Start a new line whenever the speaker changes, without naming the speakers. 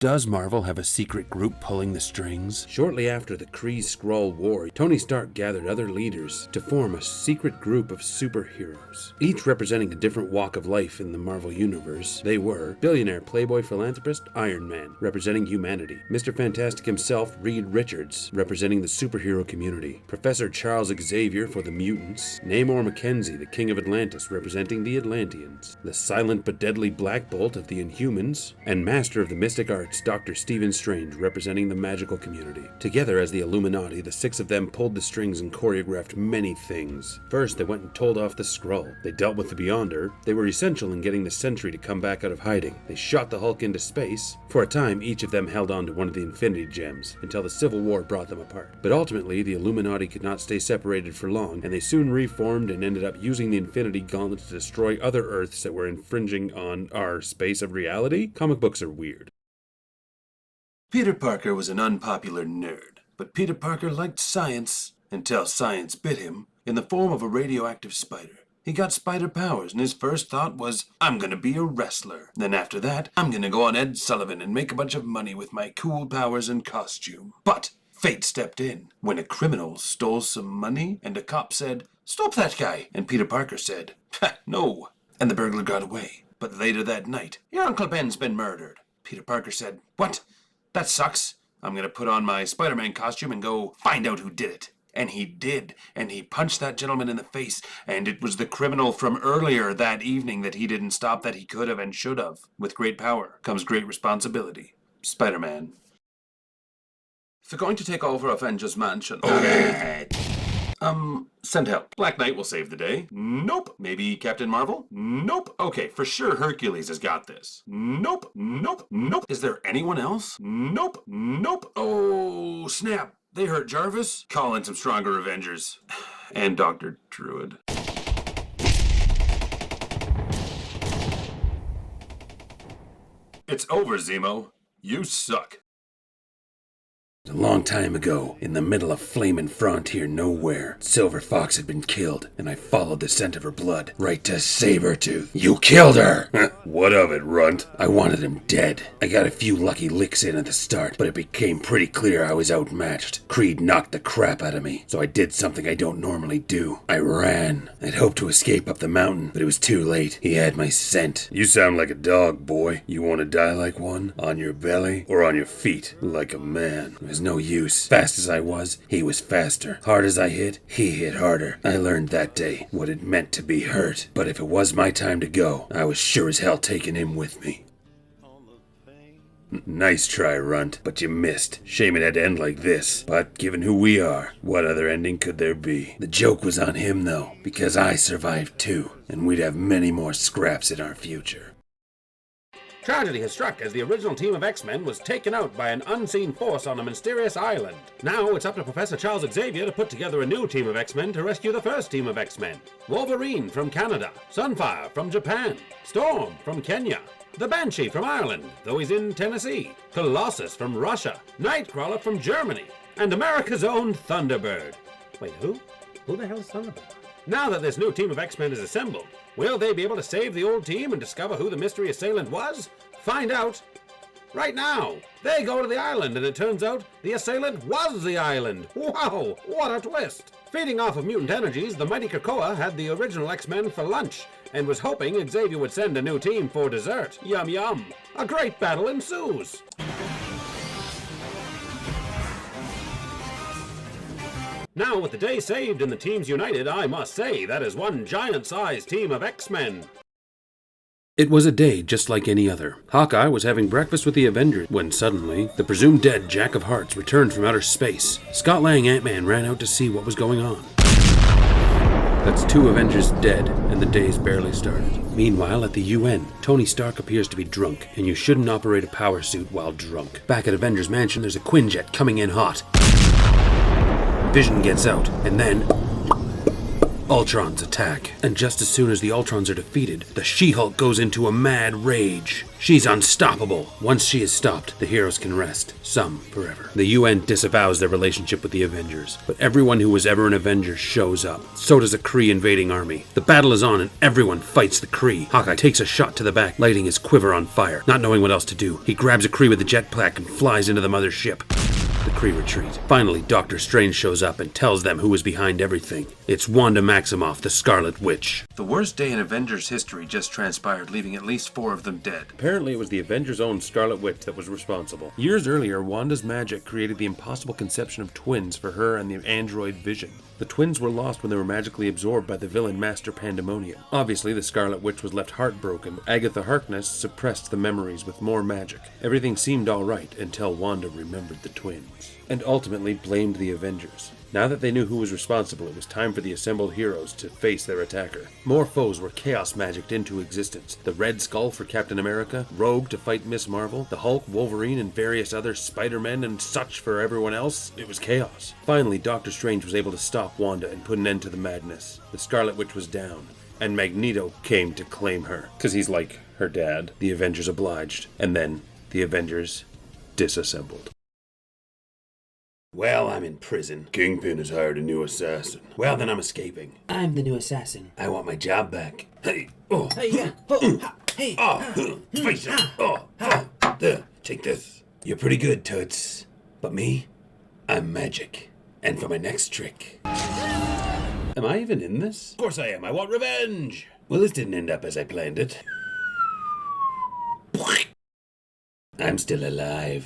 Does Marvel have a secret group pulling the strings? Shortly after the Kree-Skrull War, Tony Stark gathered other leaders to form a secret group of superheroes, each representing a different walk of life in the Marvel Universe. They were billionaire playboy philanthropist Iron Man, representing humanity; Mr. Fantastic himself, Reed Richards, representing the superhero community; Professor Charles Xavier for the mutants; Namor Mackenzie, the King of Atlantis, representing the Atlanteans; the silent but deadly Black Bolt of the Inhumans; and Master of the Mystic Arts, Dr. Stephen Strange, representing the magical community. Together as the Illuminati, the six of them pulled the strings and choreographed many things. First, they went and told off the Skrull. They dealt with the Beyonder. They were essential in getting the Sentry to come back out of hiding. They shot the Hulk into space. For a time, each of them held on to one of the Infinity Gems, until the Civil War brought them apart. But ultimately, the Illuminati could not stay separated for long, and they soon reformed and ended up using the Infinity Gauntlet to destroy other Earths that were infringing on our space of reality. Comic books are weird.
Peter Parker was an unpopular nerd, but Peter Parker liked science until science bit him in the form of a radioactive spider. He got spider powers, and his first thought was, I'm gonna be a wrestler. Then after that, I'm gonna go on Ed Sullivan and make a bunch of money with my cool powers and costume. But fate stepped in when a criminal stole some money, and a cop said, stop that guy. And Peter Parker said, no. And the burglar got away. But later that night, your Uncle Ben's been murdered. Peter Parker said, what? That sucks. I'm gonna put on my Spider-Man costume and go find out who did it. And he did, and he punched that gentleman in the face, and it was the criminal from earlier that evening that he didn't stop that he could have and should have. With great power comes great responsibility. Spider-Man. If you're going to take over Avengers Mansion... Okay. Send help. Black Knight will save the day. Nope. Maybe Captain Marvel? Nope. Okay, for sure Hercules has got this. Nope. Nope. Nope. Is there anyone else? Nope. Nope. Oh, snap. They hurt Jarvis? Call in some stronger Avengers. And Dr. Druid. It's over, Zemo. You suck.
A long time ago, in the middle of flamin' frontier nowhere, Silver Fox had been killed, and I followed the scent of her blood right to Sabretooth. You killed her!
What of it, Runt?
I wanted him dead. I got a few lucky licks in at the start, but it became pretty clear I was outmatched. Creed knocked the crap out of me, so I did something I don't normally do. I ran. I'd hoped to escape up the mountain, but it was too late. He had my scent.
You sound like a dog, boy. You want to die like one? On your belly or on your feet? Like a man.
It was no use. Fast as I was, he was faster. Hard as I hit, he hit harder. I learned that day what it meant to be hurt. But if it was my time to go, I was sure as hell taking him with me.
Nice try, Runt, but you missed. Shame it had to end like this. But given who we are, what other ending could there be?
The joke was on him, though, because I survived too, and we'd have many more scraps in our future.
Tragedy has struck as the original team of X-Men was taken out by an unseen force on a mysterious island. Now it's up to Professor Charles Xavier to put together a new team of X-Men to rescue the first team of X-Men. Wolverine from Canada, Sunfire from Japan, Storm from Kenya, the Banshee from Ireland, though he's in Tennessee, Colossus from Russia, Nightcrawler from Germany, and America's own Thunderbird. Wait, who? Who the hell is Thunderbird? Now that this new team of X-Men is assembled, will they be able to save the old team and discover who the mystery assailant was? Find out right now. They go to the island and it turns out the assailant was the island. Wow, what a twist. Feeding off of mutant energies, the mighty Krakoa had the original X-Men for lunch and was hoping Xavier would send a new team for dessert. Yum yum. A great battle ensues. Now, with the day saved and the teams united, I must say that is one giant-sized team of X-Men.
It was a day just like any other. Hawkeye was having breakfast with the Avengers when suddenly, the presumed dead Jack of Hearts returned from outer space. Scott Lang Ant-Man ran out to see what was going on. That's 2 Avengers dead, and the day's barely started. Meanwhile, at the UN, Tony Stark appears to be drunk, and you shouldn't operate a power suit while drunk. Back at Avengers Mansion, there's a Quinjet coming in hot. Vision gets out, and then Ultrons attack, and just as soon as the Ultrons are defeated, the She-Hulk goes into a mad rage. She's unstoppable. Once she is stopped, the heroes can rest, some forever. The UN disavows their relationship with the Avengers, but everyone who was ever an Avenger shows up. So does a Kree invading army. The battle is on and everyone fights the Kree. Hawkeye takes a shot to the back, lighting his quiver on fire. Not knowing what else to do, he grabs a Kree with a jetpack and flies into the mother ship. The Kree retreat. Finally, Doctor Strange shows up and tells them who is behind everything. It's Wanda Maximoff, the Scarlet Witch.
The worst day in Avengers history just transpired, leaving at least 4 of them dead.
Apparently, it was the Avengers' own Scarlet Witch that was responsible. Years earlier, Wanda's magic created the impossible conception of twins for her and the android Vision. The twins were lost when they were magically absorbed by the villain Master Pandemonium. Obviously, the Scarlet Witch was left heartbroken. Agatha Harkness suppressed the memories with more magic. Everything seemed alright until Wanda remembered the twins, and ultimately blamed the Avengers. Now that they knew who was responsible, it was time for the assembled heroes to face their attacker. More foes were chaos magicked into existence. The Red Skull for Captain America, Rogue to fight Miss Marvel, the Hulk, Wolverine, and various other Spider-Men and such for everyone else. It was chaos. Finally, Doctor Strange was able to stop Wanda and put an end to the madness. The Scarlet Witch was down, and Magneto came to claim her. 'Cause he's like her dad. The Avengers obliged, and then the Avengers disassembled. Well, I'm in prison.
Kingpin has hired a new assassin.
Well, then I'm escaping.
I'm the new assassin.
I want my job back. Hey, oh,
Hey, yeah. Oh, ha, hey.
face it. There, take this. You're pretty good, Toots. But me, I'm magic. And for my next trick. Am I even in this? Of course I am. I want revenge. Well, this didn't end up as I planned it. I'm still alive.